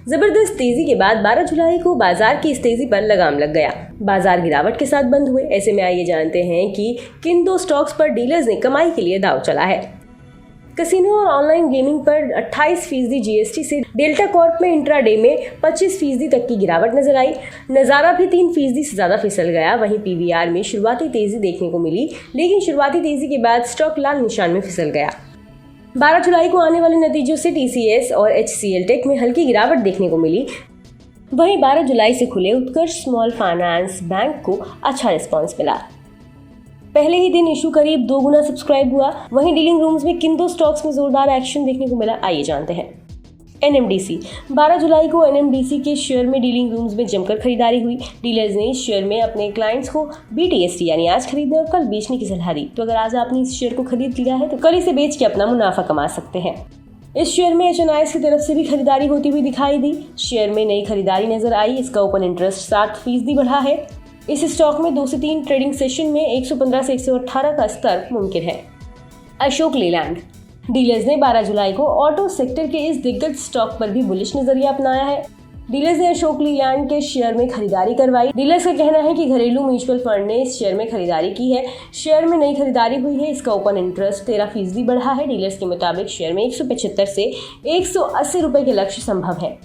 जबरदस्त तेजी के बाद 12 जुलाई को बाजार की इस तेजी पर लगाम लग गया। बाजार गिरावट के साथ बंद हुए। ऐसे में आइए जानते हैं कि किन दो स्टॉक्स पर डीलर्स ने कमाई के लिए दांव चला है। कसिनो और ऑनलाइन गेमिंग पर 28% जीएसटी से डेल्टा कॉर्प में इंट्राडे में 25% तक की गिरावट नजर आई। नजारा भी 3% से ज्यादा फिसल गया। वहीं पीवीआर में शुरुआती तेजी देखने को मिली, लेकिन शुरुआती तेजी के बाद स्टॉक लाल निशान में फिसल गया। 12 जुलाई को आने वाले नतीजों से टीसीएस और एचसीएल टेक में हल्की गिरावट देखने को मिली। वहीं 12 जुलाई से खुले उत्कर्ष स्मॉल फाइनेंस बैंक को अच्छा रिस्पॉन्स मिला। पहले ही दिन इशू करीब 2 गुना सब्सक्राइब हुआ। वहीं डीलिंग रूम्स में किन दो स्टॉक्स में जोरदार एक्शन देखने को मिला, आइए जानते हैं। एनएमडीसी 12 जुलाई को एनएमडीसी के शेयर में डीलिंग रूम्स में जमकर खरीदारी हुई। डीलर्स ने इस शेयर में अपने क्लाइंट्स को बीटीएसटी यानी आज खरीदने और कल बेचने की सलाह दी। तो अगर आज आपने इस शेयर को खरीद लिया है तो कल इसे बेच के अपना मुनाफा कमा सकते हैं। इस शेयर में एचएनआईएस की तरफ से भी खरीदारी होती हुई दिखाई दी। शेयर में नई खरीदारी नजर आई। इसका ओपन इंटरेस्ट 7% बढ़ा है। इस स्टॉक में 2 से 3 ट्रेडिंग सेशन में 115 से 118 का स्तर मुमकिन है। अशोक लेलैंड डीलर्स ने 12 जुलाई को ऑटो सेक्टर के इस दिग्गज स्टॉक पर भी बुलिश नजरिया अपनाया है। डीलर्स ने अशोक लीलैंड के शेयर में खरीदारी करवाई। डीलर्स का कहना है कि घरेलू म्यूचुअल फंड ने इस शेयर में खरीदारी की है। शेयर में नई खरीदारी हुई है। इसका ओपन इंटरेस्ट 13% बढ़ा है। डीलर्स के मुताबिक शेयर में 175 से 180 रुपए के लक्ष्य संभव है।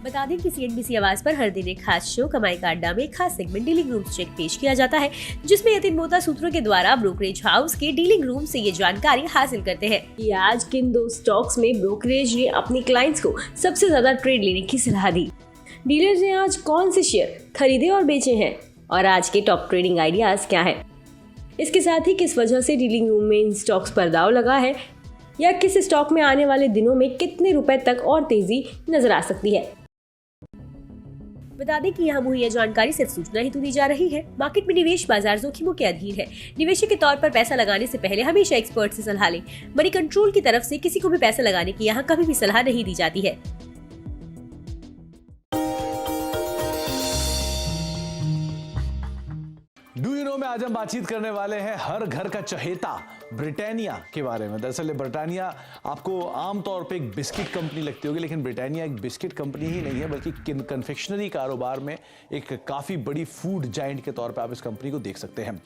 बता दें कि सीएनबीसी आवाज पर हर दिन एक खास शो कमाई का अड्डा में एक खास सेगमेंट डीलिंग रूम चेक पेश किया जाता है, जिसमें यतिन मोहता सूत्रों के द्वारा ब्रोकरेज हाउस के डीलिंग रूम से ये जानकारी हासिल करते हैं कि आज किन दो स्टॉक्स में ब्रोकरेज ने अपनी क्लाइंट्स को सबसे ज्यादा ट्रेड लेने की सलाह दी। डीलर्स ने आज कौन से शेयर खरीदे और बेचे हैं और आज के टॉप ट्रेडिंग आइडियाज क्या है। इसके साथ ही किस वजह से डीलिंग रूम में इन स्टॉक्स पर दाव लगा है या किस स्टॉक में आने वाले दिनों में कितने रुपए तक और तेजी नजर आ सकती है। बता दें कि यहाँ मुहैया जानकारी सिर्फ सूचना हेतु दी जा रही है। मार्केट में निवेश बाजार जोखिमों के अधीन है। निवेशक के तौर पर पैसा लगाने से पहले हमेशा एक्सपर्ट से सलाह लें। मनी कंट्रोल की तरफ से किसी को भी पैसा लगाने की यहाँ कभी भी सलाह नहीं दी जाती है। डू यू नो में आज हम बातचीत करने वाले हैं हर घर का चहेता ब्रिटानिया के बारे में। दरअसल ब्रिटानिया आपको आमतौर पे एक बिस्किट कंपनी लगती होगी, लेकिन ब्रिटानिया एक बिस्किट कंपनी ही नहीं है, बल्कि कन्फेक्शनरी कारोबार में एक काफ़ी बड़ी फूड जायंट के तौर पे आप इस कंपनी को देख सकते हैं।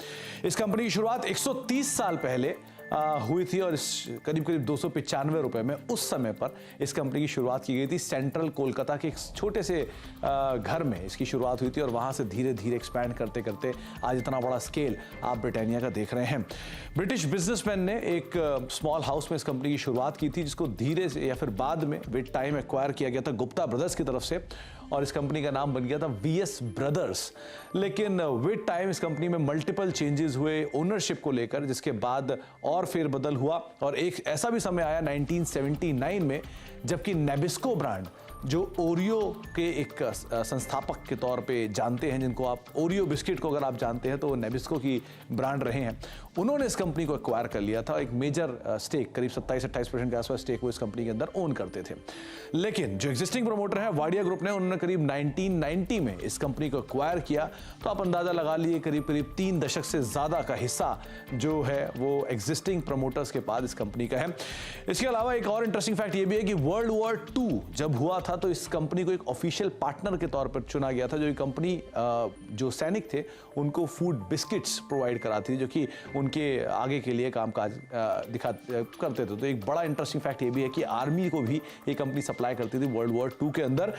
इस कंपनी की शुरुआत 130 साल पहले हुई थी और करीब 295 रुपए में उस समय पर इस कंपनी की शुरुआत की गई थी। सेंट्रल कोलकाता के एक छोटे से घर में इसकी शुरुआत हुई थी और वहाँ से धीरे धीरे एक्सपैंड करते करते आज इतना बड़ा स्केल आप ब्रिटानिया का देख रहे हैं। ब्रिटिश बिजनेसमैन ने एक स्मॉल हाउस में इस कंपनी की शुरुआत की थी, जिसको धीरे से या फिर बाद में विद टाइम एक्वायर किया गया था गुप्ता ब्रदर्स की तरफ से और इस कंपनी का नाम बन गया था वीएस ब्रदर्स। लेकिन विद टाइम इस कंपनी में मल्टीपल चेंजेस हुए ओनरशिप को लेकर, जिसके बाद और फेरबदल हुआ और एक ऐसा भी समय आया 1979 में जबकि नेबिस्को ब्रांड, जो ओरियो के एक संस्थापक के तौर पे जानते हैं, जिनको आप ओरियो बिस्किट को अगर आप जानते हैं तो वो नेबिस्को की ब्रांड रहे हैं, उन्होंने इस कंपनी को एक्वायर कर लिया था। एक मेजर स्टेक करीब 27-28% के आसपास स्टेक वो इस कंपनी के अंदर ओन करते थे। लेकिन जो एग्जिस्टिंग प्रमोटर है वाडिया ग्रुप ने, उन्होंने करीब 1990 में इस कंपनी को एक्वायर किया। तो आप अंदाजा लगा लिए करीब 3 दशक से ज्यादा का हिस्सा जो है वो एग्जिस्टिंग प्रमोटर्स के पास इस कंपनी का है। इसके अलावा एक और इंटरेस्टिंग फैक्ट ये भी है कि वर्ल्ड वॉर 2 जब हुआ था तो इस कंपनी को एक ऑफिशियल पार्टनर के तौर पर चुना गया था। जो ये कंपनी जो सैनिक थे उनको फूड बिस्किट्स प्रोवाइड कराती थी, जो कि उनके आगे के लिए कामकाज करते थे। तो एक बड़ा इंटरेस्टिंग फैक्ट ये भी है कि आर्मी को भी ये कंपनी सप्लाई करती थी वर्ल्ड वॉर 2 के अंदर।